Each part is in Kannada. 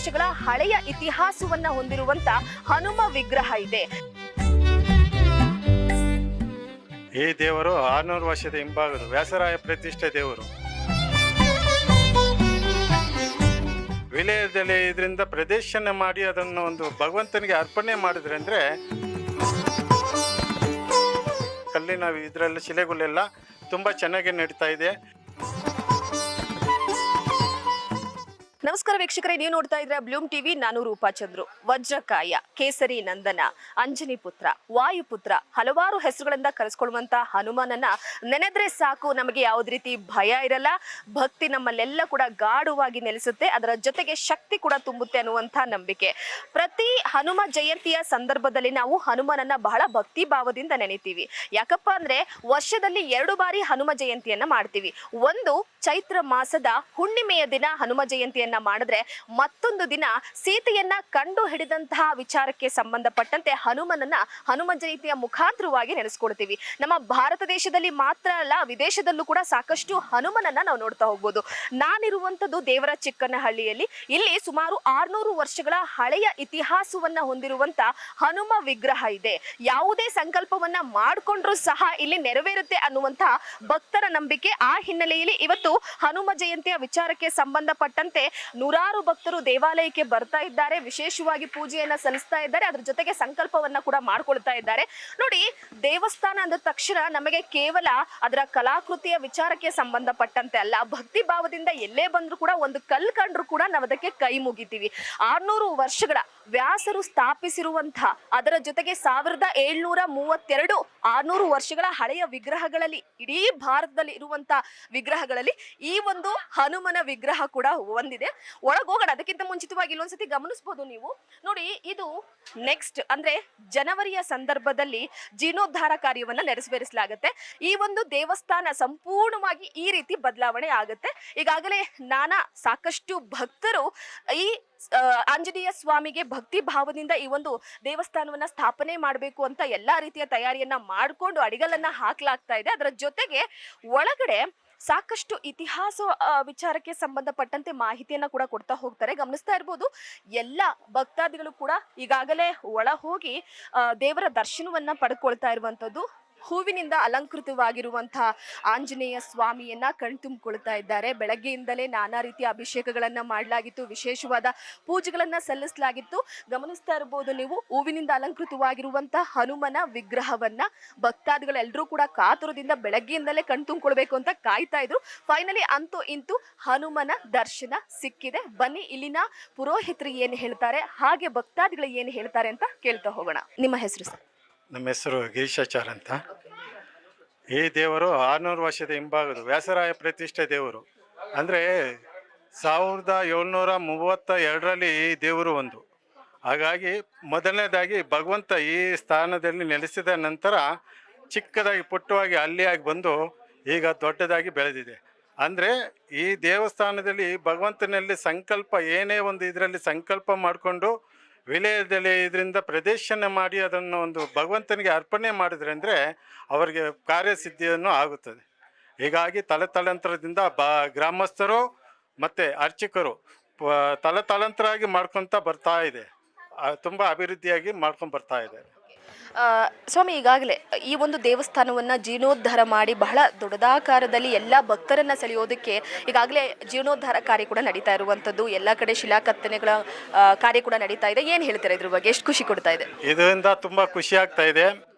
ವರ್ಷಗಳ ಹಳೆಯ ಇತಿಹಾಸವನ್ನ ಹೊಂದಿರುವಂತ ಹನುಮ ವಿಗ್ರಹ ಇದೆ. ಈ ದೇವರು 600 ವರ್ಷದ ಹಿಂಭಾಗದ ವ್ಯಾಸರಾಯ ಪ್ರತಿಷ್ಠೆ ದೇವರು. ವಿಲೇಯದಲ್ಲಿ ಇದರಿಂದ ಪ್ರದರ್ಶನ ಮಾಡಿ ಅದನ್ನು ಒಂದು ಭಗವಂತನಿಗೆ ಅರ್ಪಣೆ ಮಾಡಿದ್ರೆ ಅಂದರೆ ಕಲ್ಲಿನ ಇದರಲ್ಲಿ ಶಿಲೆಗಳೆಲ್ಲ ತುಂಬ ಚೆನ್ನಾಗಿ ನಡೀತಾ ಇದೆ. ನಮಸ್ಕಾರ ವೀಕ್ಷಕರೇ, ನೀವು ನೋಡ್ತಾ ಇದ್ರೆ ಬ್ಲೂಮ್ ಟಿವಿ. ನಾನು ರೂಪಾ ಚಂದ್ರು. ವಜ್ರಕಾಯ, ಕೇಸರಿ ನಂದನ, ಅಂಜನಿ ಪುತ್ರ, ವಾಯುಪುತ್ರ, ಹಲವಾರು ಹೆಸರುಗಳಿಂದ ಕರೆಸ್ಕೊಳ್ಳುವಂತ ಹನುಮನನ್ನ ನೆನೆದ್ರೆ ಸಾಕು, ನಮಗೆ ಯಾವುದೇ ರೀತಿ ಭಯ ಇರಲ್ಲ, ಭಕ್ತಿ ನಮ್ಮಲ್ಲೆಲ್ಲ ಕೂಡ ಗಾಢವಾಗಿ ನೆಲೆಸುತ್ತೆ, ಅದರ ಜೊತೆಗೆ ಶಕ್ತಿ ಕೂಡ ತುಂಬುತ್ತೆ ಅನ್ನುವಂಥ ನಂಬಿಕೆ. ಪ್ರತಿ ಹನುಮ ಜಯಂತಿಯ ಸಂದರ್ಭದಲ್ಲಿ ನಾವು ಹನುಮನನ್ನ ಬಹಳ ಭಕ್ತಿ ಭಾವದಿಂದ ನೆನೆತೀವಿ. ಯಾಕಪ್ಪ ಅಂದ್ರೆ ವರ್ಷದಲ್ಲಿ 2 ಬಾರಿ ಹನುಮ ಜಯಂತಿಯನ್ನ ಮಾಡ್ತೀವಿ. ಒಂದು ಚೈತ್ರ ಮಾಸದ ಹುಣ್ಣಿಮೆಯ ದಿನ ಹನುಮ ಜಯಂತಿಯನ್ನ ಮಾಡಿದ್ರೆ, ಮತ್ತೊಂದು ದಿನ ಸೀತೆಯನ್ನ ಕಂಡು ಹಿಡಿದಂತಹ ವಿಚಾರಕ್ಕೆ ಸಂಬಂಧಪಟ್ಟಂತೆ ಹನುಮನನ್ನ ಹನುಮ ಜಯಂತಿಯ ಮುಖಾಂತರವಾಗಿ ನೆನೆಸ್ಕೊಳ್ತೀವಿ. ನಮ್ಮ ಭಾರತ ದೇಶದಲ್ಲಿ ಮಾತ್ರ ಅಲ್ಲ, ವಿದೇಶದಲ್ಲೂ ಕೂಡ ಸಾಕಷ್ಟು ಹನುಮನನ್ನ ನಾವು ನೋಡ್ತಾ ಹೋಗ್ಬೋದು. ನಾನಿರುವಂತದ್ದು ದೇವರ ಚಿಕ್ಕನಹಳ್ಳಿಯಲ್ಲಿ. ಇಲ್ಲಿ ಸುಮಾರು 600 ವರ್ಷಗಳ ಹಳೆಯ ಇತಿಹಾಸವನ್ನ ಹೊಂದಿರುವಂತ ಹನುಮ ವಿಗ್ರಹ ಇದೆ. ಯಾವುದೇ ಸಂಕಲ್ಪವನ್ನ ಮಾಡ್ಕೊಂಡ್ರು ಸಹ ಇಲ್ಲಿ ನೆರವೇರುತ್ತೆ ಅನ್ನುವಂತ ಭಕ್ತರ ನಂಬಿಕೆ. ಆ ಹಿನ್ನೆಲೆಯಲ್ಲಿ ಇವತ್ತು ಹನುಮ ಜಯಂತಿಯ ವಿಚಾರಕ್ಕೆ ಸಂಬಂಧಪಟ್ಟಂತೆ ನೂರಾರು ಭಕ್ತರು ದೇವಾಲಯಕ್ಕೆ ಬರ್ತಾ ಇದ್ದಾರೆ, ವಿಶೇಷವಾಗಿ ಪೂಜೆಯನ್ನ ಸಲ್ಲಿಸ್ತಾ ಇದ್ದಾರೆ, ಅದ್ರ ಜೊತೆಗೆ ಸಂಕಲ್ಪವನ್ನ ಕೂಡ ಮಾಡ್ಕೊಳ್ತಾ ಇದ್ದಾರೆ. ನೋಡಿ, ದೇವಸ್ಥಾನ ಅಂದ ತಕ್ಷಣ ನಮಗೆ ಕೇವಲ ಅದರ ಕಲಾಕೃತಿಯ ವಿಚಾರಕ್ಕೆ ಸಂಬಂಧಪಟ್ಟಂತೆ ಅಲ್ಲ, ಭಕ್ತಿ ಭಾವದಿಂದ ಎಲ್ಲೇ ಬಂದ್ರು ಕೂಡ ಒಂದು ಕಲ್ಲು ಕಂಡ್ರು ಕೂಡ ನಾವು ಅದಕ್ಕೆ ಕೈ ಮುಗಿತೀವಿ. 600 ವರ್ಷಗಳ ವ್ಯಾಸರು ಸ್ಥಾಪಿಸಿರುವಂತಹ, ಅದರ ಜೊತೆಗೆ 1732 600 ವರ್ಷಗಳ ಹಳೆಯ ವಿಗ್ರಹಗಳಲ್ಲಿ, ಇಡೀ ಭಾರತದಲ್ಲಿ ಇರುವಂತಹ ವಿಗ್ರಹಗಳಲ್ಲಿ ಈ ಒಂದು ಹನುಮನ ವಿಗ್ರಹ ಕೂಡ ಒಂದಿದೆ. ಒಳಗೋಗೋಣ. ಅದಕ್ಕಿಂತ ಮುಂಚಿತವಾಗಿ ಇಲ್ಲೊಂದ್ಸತಿ ಗಮನಿಸಬಹುದು ನೀವು. ನೋಡಿ, ಇದು ನೆಕ್ಸ್ಟ್ ಅಂದ್ರೆ ಜನವರಿಯ ಸಂದರ್ಭದಲ್ಲಿ ಜೀರ್ಣೋದ್ಧಾರ ಕಾರ್ಯವನ್ನ ನೆರವೇರಿಸಲಾಗುತ್ತೆ. ಈ ಒಂದು ದೇವಸ್ಥಾನ ಸಂಪೂರ್ಣವಾಗಿ ಈ ರೀತಿ ಬದಲಾವಣೆ ಆಗುತ್ತೆ. ಈಗಾಗಲೇ ಸಾಕಷ್ಟು ಭಕ್ತರು ಈ ಆಂಜನೇಯ ಸ್ವಾಮಿಗೆ ಭಕ್ತಿ ಭಾವದಿಂದ ಈ ಒಂದು ದೇವಸ್ಥಾನವನ್ನ ಸ್ಥಾಪನೆ ಮಾಡಬೇಕು ಅಂತ ಎಲ್ಲಾ ರೀತಿಯ ತಯಾರಿಯನ್ನ ಮಾಡಿಕೊಂಡು ಅಡಿಗಲನ್ನ ಹಾಕ್ಲಾಗ್ತಾ ಇದೆ. ಅದರ ಜೊತೆಗೆ ಒಳಗಡೆ ಸಾಕಷ್ಟು ಇತಿಹಾಸ ವಿಚಾರಕ್ಕೆ ಸಂಬಂಧಪಟ್ಟಂತೆ ಮಾಹಿತಿಯನ್ನ ಕೂಡ ಕೊಡ್ತಾ ಹೋಗ್ತಾರೆ. ಗಮನಿಸ್ತಾ ಇರ್ಬೋದು, ಎಲ್ಲ ಭಕ್ತಾದಿಗಳು ಕೂಡ ಈಗಾಗಲೇ ಒಳ ಹೋಗಿ ದೇವರ ದರ್ಶನವನ್ನ ಪಡ್ಕೊಳ್ತಾ ಇರುವಂತದ್ದು. ಹೂವಿನಿಂದ ಅಲಂಕೃತವಾಗಿರುವಂತಹ ಆಂಜನೇಯ ಸ್ವಾಮಿಯನ್ನ ಕಣ್ತುಂಬಿಕೊಳ್ತಾ ಇದ್ದಾರೆ. ಬೆಳಗ್ಗೆಯಿಂದಲೇ ನಾನಾ ರೀತಿಯ ಅಭಿಷೇಕಗಳನ್ನ ಮಾಡಲಾಗಿತ್ತು, ವಿಶೇಷವಾದ ಪೂಜೆಗಳನ್ನ ಸಲ್ಲಿಸಲಾಗಿತ್ತು. ಗಮನಿಸ್ತಾ ಇರಬಹುದು ನೀವು, ಹೂವಿನಿಂದ ಅಲಂಕೃತವಾಗಿರುವಂತಹ ಹನುಮನ ವಿಗ್ರಹವನ್ನ ಭಕ್ತಾದಿಗಳೆಲ್ಲರೂ ಕೂಡ ಕಾತುರದಿಂದ ಬೆಳಗ್ಗೆಯಿಂದಲೇ ಕಣ್ತುಂಬಿಕೊಳ್ಬೇಕು ಅಂತ ಕಾಯ್ತಾ ಇದ್ರು. ಫೈನಲಿ ಅಂತೂ ಇಂತೂ ಹನುಮನ ದರ್ಶನ ಸಿಕ್ಕಿದೆ. ಬನ್ನಿ, ಇಲ್ಲಿನ ಪುರೋಹಿತರು ಏನು ಹೇಳ್ತಾರೆ, ಹಾಗೆ ಭಕ್ತಾದಿಗಳು ಏನು ಹೇಳ್ತಾರೆ ಅಂತ ಕೇಳ್ತಾ ಹೋಗೋಣ. ನಿಮ್ಮ ಹೆಸರು ಸರ್? ನಮ್ಮ ಹೆಸರು ಗಿರೀಶಾಚಾರ್ ಅಂತ. ಈ ದೇವರು 600 ವರ್ಷದ ಹಿಂಭಾಗದ ವ್ಯಾಸರಾಯ ಪ್ರತಿಷ್ಠೆ ದೇವರು. ಅಂದರೆ 1732ರಲ್ಲಿ ಈ ದೇವರು ಒಂದು. ಹಾಗಾಗಿ ಮೊದಲನೇದಾಗಿ ಭಗವಂತ ಈ ಸ್ಥಾನದಲ್ಲಿ ನೆಲೆಸಿದ ನಂತರ ಚಿಕ್ಕದಾಗಿ ಪುಟ್ಟವಾಗಿ ಹಳ್ಳಿಯಾಗಿ ಬಂದು ಈಗ ದೊಡ್ಡದಾಗಿ ಬೆಳೆದಿದೆ. ಅಂದರೆ ಈ ದೇವಸ್ಥಾನದಲ್ಲಿ ಭಗವಂತನಲ್ಲಿ ಸಂಕಲ್ಪ, ಏನೇ ಒಂದು ಇದರಲ್ಲಿ ಸಂಕಲ್ಪ ಮಾಡಿಕೊಂಡು ವಿಲೇಯದಲ್ಲಿ ಇದರಿಂದ ಪ್ರದರ್ಶನ ಮಾಡಿ ಅದನ್ನು ಒಂದು ಭಗವಂತನಿಗೆ ಅರ್ಪಣೆ ಮಾಡಿದ್ರೆ ಅಂದರೆ ಅವರಿಗೆ ಕಾರ್ಯಸಿದ್ಧಿಯನ್ನು ಆಗುತ್ತದೆ. ಹೀಗಾಗಿ ತಲೆತಲಾಂತರದಿಂದ ಗ್ರಾಮಸ್ಥರು ಮತ್ತು ಅರ್ಚಕರು ತಲೆತಲಾಂತರಾಗಿ ಮಾಡ್ಕೊತ ಬರ್ತಾ ಇದೆ. ತುಂಬ ಅಭಿವೃದ್ಧಿಯಾಗಿ ಮಾಡ್ಕೊಂಡು ಬರ್ತಾ ಇದ್ದಾರೆ. ಸ್ವಾಮಿ, ಈಗಾಗಲೇ ಈ ಒಂದು ದೇವಸ್ಥಾನವನ್ನ ಜೀರ್ಣೋದ್ಧಾರ ಮಾಡಿ ಬಹಳ ದೊಡ್ಡದಾಕಾರದಲ್ಲಿ ಎಲ್ಲ ಭಕ್ತರನ್ನ ಸೆಳೆಯೋದಕ್ಕೆ ಈಗಾಗಲೇ ಜೀರ್ಣೋದ್ಧಾರ ಕಾರ್ಯ ಕೂಡ ನಡೀತಾ ಇರುವಂತದ್ದು. ಎಲ್ಲ ಕಡೆ ಶಿಲಾಕತ್ತನೆಗಳ ಕಾರ್ಯ ಕೂಡ ನಡೀತಾ ಇದೆ. ಏನ್ ಹೇಳ್ತಾರೆ ಇದ್ರ ಬಗ್ಗೆ? ಎಷ್ಟು ಖುಷಿ ಕೊಡ್ತಾ ಇದೆ? ಇದರಿಂದ ತುಂಬಾ ಖುಷಿ ಆಗ್ತಾ ಇದೆ.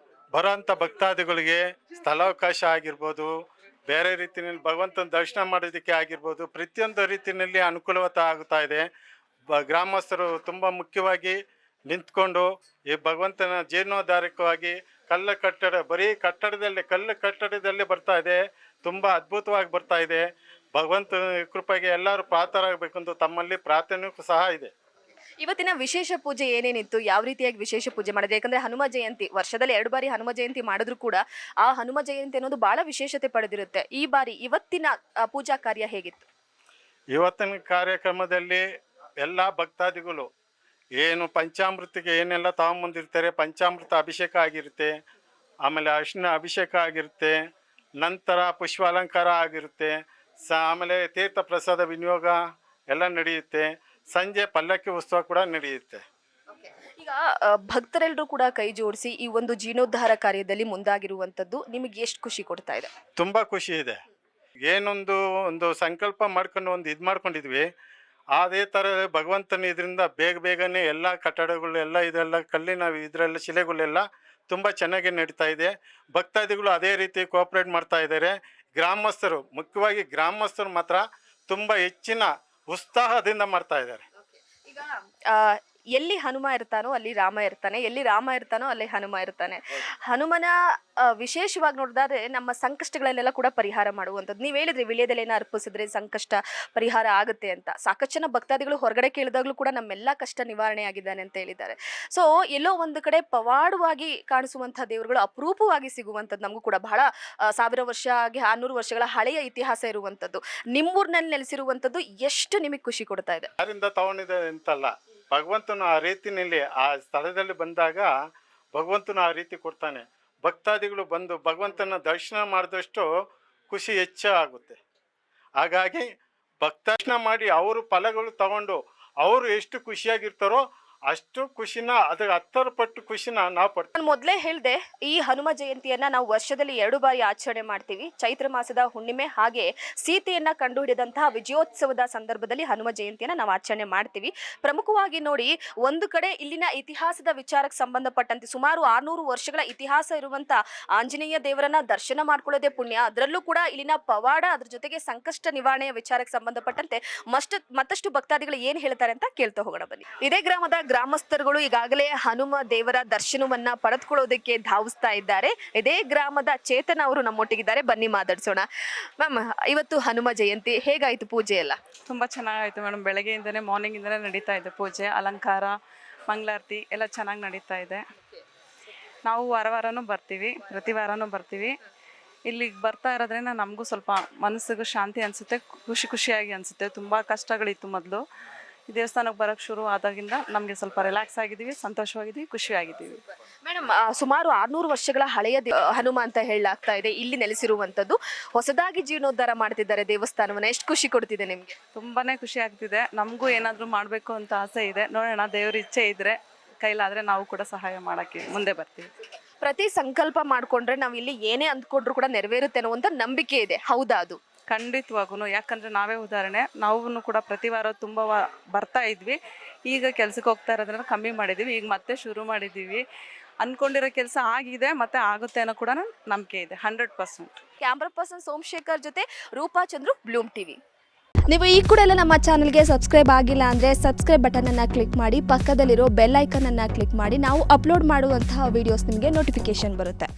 ಬರೋಂಥ ಭಕ್ತಾದಿಗಳಿಗೆ ಸ್ಥಳಾವಕಾಶ ಆಗಿರ್ಬೋದು, ಬೇರೆ ರೀತಿಯಲ್ಲಿ ಭಗವಂತನ ದರ್ಶನ ಮಾಡೋದಕ್ಕೆ ಆಗಿರ್ಬೋದು, ಪ್ರತಿಯೊಂದು ರೀತಿಯಲ್ಲಿ ಅನುಕೂಲವತ ಆಗುತ್ತಾ ಇದೆ. ಗ್ರಾಮಸ್ಥರು ತುಂಬ ಮುಖ್ಯವಾಗಿ ನಿಂತ್ಕೊಂಡು ಈ ಭಗವಂತನ ಜೀರ್ಣೋದ್ಧಾರಕವಾಗಿ ಕಲ್ಲು ಕಟ್ಟಡದಲ್ಲಿ ಬರ್ತಾ ಇದೆ. ತುಂಬ ಅದ್ಭುತವಾಗಿ ಬರ್ತಾ ಇದೆ. ಭಗವಂತನ ಕೃಪೆಗೆ ಎಲ್ಲರೂ ಪಾತ್ರರಾಗಬೇಕೆಂದು ತಮ್ಮಲ್ಲಿ ಪ್ರಾರ್ಥನೆಯೂ ಸಹ ಇದೆ. ಇವತ್ತಿನ ವಿಶೇಷ ಪೂಜೆ ಏನೇನಿತ್ತು, ಯಾವ ರೀತಿಯಾಗಿ ವಿಶೇಷ ಪೂಜೆ ಮಾಡಿದೆ? ಯಾಕಂದ್ರೆ ಹನುಮ ಜಯಂತಿ ವರ್ಷದಲ್ಲಿ 2 ಬಾರಿ ಹನುಮ ಜಯಂತಿ ಮಾಡಿದ್ರು ಕೂಡ ಆ ಹನುಮ ಜಯಂತಿ ಅನ್ನೋದು ಬಹಳ ವಿಶೇಷತೆ ಪಡೆದಿರುತ್ತೆ. ಈ ಬಾರಿ ಇವತ್ತಿನ ಪೂಜಾ ಕಾರ್ಯ ಹೇಗಿತ್ತು? ಇವತ್ತಿನ ಕಾರ್ಯಕ್ರಮದಲ್ಲಿ ಎಲ್ಲ ಭಕ್ತಾದಿಗಳು ಏನು ಪಂಚಾಮೃತಿಗೆ ಏನೆಲ್ಲ ತಗೊಂಬಂದಿರ್ತಾರೆ, ಪಂಚಾಮೃತ ಅಭಿಷೇಕ ಆಗಿರುತ್ತೆ, ಆಮೇಲೆ ಅರಿಶಿನ ಅಭಿಷೇಕ ಆಗಿರುತ್ತೆ, ನಂತರ ಪುಷ್ಪ ಅಲಂಕಾರ ಆಗಿರುತ್ತೆ, ಆಮೇಲೆ ತೀರ್ಥ ಪ್ರಸಾದ ವಿನಿಯೋಗ ಎಲ್ಲ ನಡೆಯುತ್ತೆ. ಸಂಜೆ ಪಲ್ಲಕ್ಕಿ ಉತ್ಸವ ಕೂಡ ನಡೆಯುತ್ತೆ. ಈಗ ಭಕ್ತರೆಲ್ಲರೂ ಕೂಡ ಕೈ ಜೋಡಿಸಿ ಈ ಒಂದು ಜೀರ್ಣೋದ್ಧಾರ ಕಾರ್ಯದಲ್ಲಿ ಮುಂದಾಗಿರುವಂತದ್ದು ನಿಮಗೆ ಎಷ್ಟು ಖುಷಿ ಕೊಡ್ತಾ ಇದೆ? ತುಂಬ ಖುಷಿ ಇದೆ. ಒಂದು ಸಂಕಲ್ಪ ಮಾಡ್ಕೊಂಡು ಒಂದು ಇದು ಮಾಡ್ಕೊಂಡಿದ್ವಿ, ಅದೇ ಥರ ಭಗವಂತನ ಇದರಿಂದ ಬೇಗನೆ ಎಲ್ಲ ಕಟ್ಟಡಗಳು ಇದೆಲ್ಲ ಕಲ್ಲಿನ ಇದರೆಲ್ಲ ಶಿಲೆಗಳೆಲ್ಲ ತುಂಬ ಚೆನ್ನಾಗಿ ನಡೀತಾ ಇದೆ. ಭಕ್ತಾದಿಗಳು ಅದೇ ರೀತಿ ಕೋಆಪ್ರೇಟ್ ಮಾಡ್ತಾ ಇದ್ದಾರೆ. ಗ್ರಾಮಸ್ಥರು, ಮುಖ್ಯವಾಗಿ ಗ್ರಾಮಸ್ಥರು ಮಾತ್ರ ತುಂಬ ಹೆಚ್ಚಿನ ಉತ್ಸಾಹದಿಂದ ಮಾಡ್ತಾ ಇದ್ದಾರೆ. ಈಗ ಎಲ್ಲಿ ಹನುಮ ಇರ್ತಾನೋ ಅಲ್ಲಿ ರಾಮ ಇರ್ತಾನೆ, ಎಲ್ಲಿ ರಾಮ ಇರ್ತಾನೋ ಅಲ್ಲಿ ಹನುಮ ಇರ್ತಾನೆ. ಹನುಮನ ವಿಶೇಷವಾಗಿ ನೋಡಿದ್ರೆ ನಮ್ಮ ಸಂಕಷ್ಟಗಳನ್ನೆಲ್ಲ ಕೂಡ ಪರಿಹಾರ ಮಾಡುವಂಥದ್ದು. ನೀವು ಹೇಳಿದ್ರಿ ವಿಳ್ಯದೆಲೆನ ಅರ್ಪಿಸಿದ್ರೆ ಸಂಕಷ್ಟ ಪರಿಹಾರ ಆಗುತ್ತೆ ಅಂತ. ಸಾಕಷ್ಟು ಜನ ಭಕ್ತಾದಿಗಳು ಹೊರಗಡೆ ಕೇಳಿದಾಗಲೂ ಕೂಡ ನಮ್ಮೆಲ್ಲ ಕಷ್ಟ ನಿವಾರಣೆ ಆಗಿದ್ದಾನೆ ಅಂತ ಹೇಳಿದ್ದಾರೆ. ಸೊ ಎಲ್ಲೋ ಒಂದು ಕಡೆ ಪವಾಡವಾಗಿ ಕಾಣಿಸುವಂತಹ ದೇವರುಗಳು ಅಪರೂಪವಾಗಿ ಸಿಗುವಂಥದ್ದು ನಮಗೂ ಕೂಡ ಬಹಳ 1000 ವರ್ಷ ಆಗಿ 600 ವರ್ಷಗಳ ಹಳೆಯ ಇತಿಹಾಸ ಇರುವಂಥದ್ದು. ನಿಮ್ಮೂರಿನಲ್ಲಿ ನೆಲೆಸಿರುವಂಥದ್ದು ಎಷ್ಟು ನಿಮಗೆ ಖುಷಿ ಕೊಡ್ತಾ ಇದೆ? ಯಾರಿಂದ ತಗೊಂಡಿದೆ ಅಂತಲ್ಲ, ಭಗವಂತನು ಆ ರೀತಿಯಲ್ಲಿ ಆ ಸ್ಥಳದಲ್ಲಿ ಬಂದಾಗ ಭಗವಂತನು ಆ ರೀತಿ ಕೊಡ್ತಾನೆ. ಭಕ್ತಾದಿಗಳು ಬಂದು ಭಗವಂತನ ದರ್ಶನ ಮಾಡಿದಷ್ಟು ಖುಷಿ ಹೆಚ್ಚಾಗುತ್ತೆ. ಹಾಗಾಗಿ ದರ್ಶನ ಮಾಡಿ ಅವರು ಫಲಗಳು ತಗೊಂಡು ಅವರು ಎಷ್ಟು ಖುಷಿಯಾಗಿರ್ತಾರೋ ಅಷ್ಟು ಖುಷಿನ ಅದರ 10 ಪಟ್ಟು ಖುಷಿನ ನಾವು ಪಡ್ತೀವಿ. ನಾನು ಮೊದಲೇ ಹೇಳಿದೆ, ಈ ಹನುಮ ಜಯಂತಿಯನ್ನ ನಾವು ವರ್ಷದಲ್ಲಿ 2 ಬಾರಿ ಆಚರಣೆ ಮಾಡ್ತೀವಿ. ಚೈತ್ರ ಮಾಸದ ಹುಣ್ಣಿಮೆ ಹಾಗೆ ಸೀತೆಯನ್ನ ಕಂಡುಹಿಡಿದಂತಹ ವಿಜಯೋತ್ಸವದ ಸಂದರ್ಭದಲ್ಲಿ ಹನುಮ ಜಯಂತಿಯನ್ನ ನಾವು ಆಚರಣೆ ಮಾಡ್ತೀವಿ. ಪ್ರಮುಖವಾಗಿ ನೋಡಿ, ಒಂದು ಕಡೆ ಇಲ್ಲಿನ ಇತಿಹಾಸದ ವಿಚಾರಕ್ಕೆ ಸಂಬಂಧಪಟ್ಟಂತೆ ಸುಮಾರು 600 ವರ್ಷಗಳ ಇತಿಹಾಸ ಇರುವಂತ ಆಂಜನೇಯ ದೇವರನ್ನ ದರ್ಶನ ಮಾಡ್ಕೊಳ್ಳೋದೇ ಪುಣ್ಯ. ಅದರಲ್ಲೂ ಕೂಡ ಇಲ್ಲಿನ ಪವಾಡ, ಅದ್ರ ಜೊತೆಗೆ ಸಂಕಷ್ಟ ನಿವಾರಣೆಯ ವಿಚಾರಕ್ಕೆ ಸಂಬಂಧಪಟ್ಟಂತೆ ಮತ್ತಷ್ಟು ಭಕ್ತಾದಿಗಳು ಏನ್ ಹೇಳ್ತಾರೆ ಅಂತ ಕೇಳ್ತಾ ಹೋಗೋಣ ಬನ್ನಿ. ಇದೇ ಗ್ರಾಮದ ಗ್ರಾಮಸ್ಥರುಗಳು ಈಗಾಗಲೇ ಹನುಮ ದೇವರ ದರ್ಶನವನ್ನ ಪಡೆದುಕೊಳ್ಳೋದಕ್ಕೆ ಧಾವಿಸ್ತಾ ಇದ್ದಾರೆ. ಇದೇ ಗ್ರಾಮದ ಚೇತನ ಅವರು ನಮ್ಮೊಟ್ಟಿಗಿದ್ದಾರೆ, ಬನ್ನಿ ಮಾತಾಡ್ಸೋಣ. ಮ್ಯಾಮ್, ಇವತ್ತು ಹನುಮ ಜಯಂತಿ, ಹೇಗಾಯ್ತು ಪೂಜೆ ಎಲ್ಲ? ತುಂಬ ಚೆನ್ನಾಗಾಯ್ತು ಮೇಡಮ್. ಬೆಳಗ್ಗೆಯಿಂದನೇ ಮಾರ್ನಿಂಗಿಂದನೇ ನಡೀತಾ ಇದೆ ಪೂಜೆ, ಅಲಂಕಾರ, ಮಂಗಳಾರತಿ ಎಲ್ಲ ಚೆನ್ನಾಗಿ ನಡೀತಾ ಇದೆ. ನಾವು ವಾರನೂ ಬರ್ತೀವಿ, ಪ್ರತಿ ವಾರನೂ ಬರ್ತೀವಿ. ಇಲ್ಲಿಗೆ ಬರ್ತಾ ಇರೋದ್ರಿಂದ ನಮಗೂ ಸ್ವಲ್ಪ ಮನಸ್ಸಿಗೂ ಶಾಂತಿ ಅನಿಸುತ್ತೆ, ಖುಷಿಯಾಗಿ ಅನಿಸುತ್ತೆ. ತುಂಬ ಕಷ್ಟಗಳಿತ್ತು ಮೊದಲು. ಈ ದೇವಸ್ಥಾನಕ್ಕೆ ಬರೋಕ್ಕೆ ಶುರು ಆದಾಗಿಂದ ನಮಗೆ ಸ್ವಲ್ಪ ರಿಲ್ಯಾಕ್ಸ್ ಆಗಿದ್ದೀವಿ, ಸಂತೋಷವಾಗಿದ್ದೀವಿ, ಖುಷಿಯಾಗಿದ್ದೀವಿ. ಮೇಡಮ್, ಸುಮಾರು 600 ವರ್ಷಗಳ ಹಳೆಯ ಹನುಮ ಅಂತ ಹೇಳಲಾಗ್ತಾ ಇದೆ ಇಲ್ಲಿ ನೆಲೆಸಿರುವಂಥದ್ದು. ಹೊಸದಾಗಿ ಜೀರ್ಣೋದ್ಧಾರ ಮಾಡ್ತಿದ್ದಾರೆ ದೇವಸ್ಥಾನವನ್ನ, ಎಷ್ಟು ಖುಷಿ ಕೊಡ್ತಿದೆ ನಿಮಗೆ? ತುಂಬಾ ಖುಷಿ ಆಗ್ತಿದೆ. ನಮಗೂ ಏನಾದರೂ ಮಾಡಬೇಕು ಅಂತ ಆಸೆ ಇದೆ. ನೋಡೋಣ, ದೇವ್ರ ಇಚ್ಛೆ ಇದ್ದರೆ ಕೈಲಾದರೆ ನಾವು ಕೂಡ ಸಹಾಯ ಮಾಡೋಕ್ಕೆ ಮುಂದೆ ಬರ್ತೀವಿ. ಪ್ರತಿ ಸಂಕಲ್ಪ ಮಾಡ್ಕೊಂಡ್ರೆ ನಾವು ಇಲ್ಲಿ ಏನೇ ಅಂದ್ಕೊಂಡ್ರು ಕೂಡ ನೆರವೇರುತ್ತೆ ಅನ್ನೋ ಒಂದು ನಂಬಿಕೆ ಇದೆ, ಹೌದಾ? ಅದು ಖಂಡಿತವಾಗೂ. ಯಾಕಂದರೆ ನಾವೇ ಉದಾಹರಣೆ, ನಾವು ಕೂಡ ಪ್ರತಿ ವಾರ ತುಂಬ ಬರ್ತಾ ಇದ್ವಿ. ಈಗ ಕೆಲ್ಸಕ್ಕೆ ಹೋಗ್ತಾ ಇರೋದ್ರಿಂದ ಕಮ್ಮಿ ಮಾಡಿದ್ದೀವಿ. ಈಗ ಮತ್ತೆ ಶುರು ಮಾಡಿದ್ದೀವಿ. ಅಂದ್ಕೊಂಡಿರೋ ಕೆಲಸ ಆಗಿದೆ, ಮತ್ತೆ ಆಗುತ್ತೆ ಅನ್ನೋ ಕೂಡ ನಂಬಿಕೆ ಇದೆ 100%. ಕ್ಯಾಮ್ರಾ ಪರ್ಸನ್ ಸೋಮಶೇಖರ್ ಜೊತೆ ರೂಪಾ ಚಂದ್ರು, ಬ್ಲೂಮ್ ಟಿವಿ. ನೀವು ಈ ಕೂಡ ಎಲ್ಲ ನಮ್ಮ ಚಾನಲ್ಗೆ ಸಬ್ಸ್ಕ್ರೈಬ್ ಆಗಿಲ್ಲ ಅಂದರೆ ಸಬ್ಸ್ಕ್ರೈಬ್ ಬಟನನ್ನು ಕ್ಲಿಕ್ ಮಾಡಿ, ಪಕ್ಕದಲ್ಲಿರೋ ಬೆಲ್ ಐಕನನ್ನು ಕ್ಲಿಕ್ ಮಾಡಿ. ನಾವು ಅಪ್ಲೋಡ್ ಮಾಡುವಂತಹ ವಿಡಿಯೋಸ್ ನಿಮಗೆ ನೋಟಿಫಿಕೇಶನ್ ಬರುತ್ತೆ.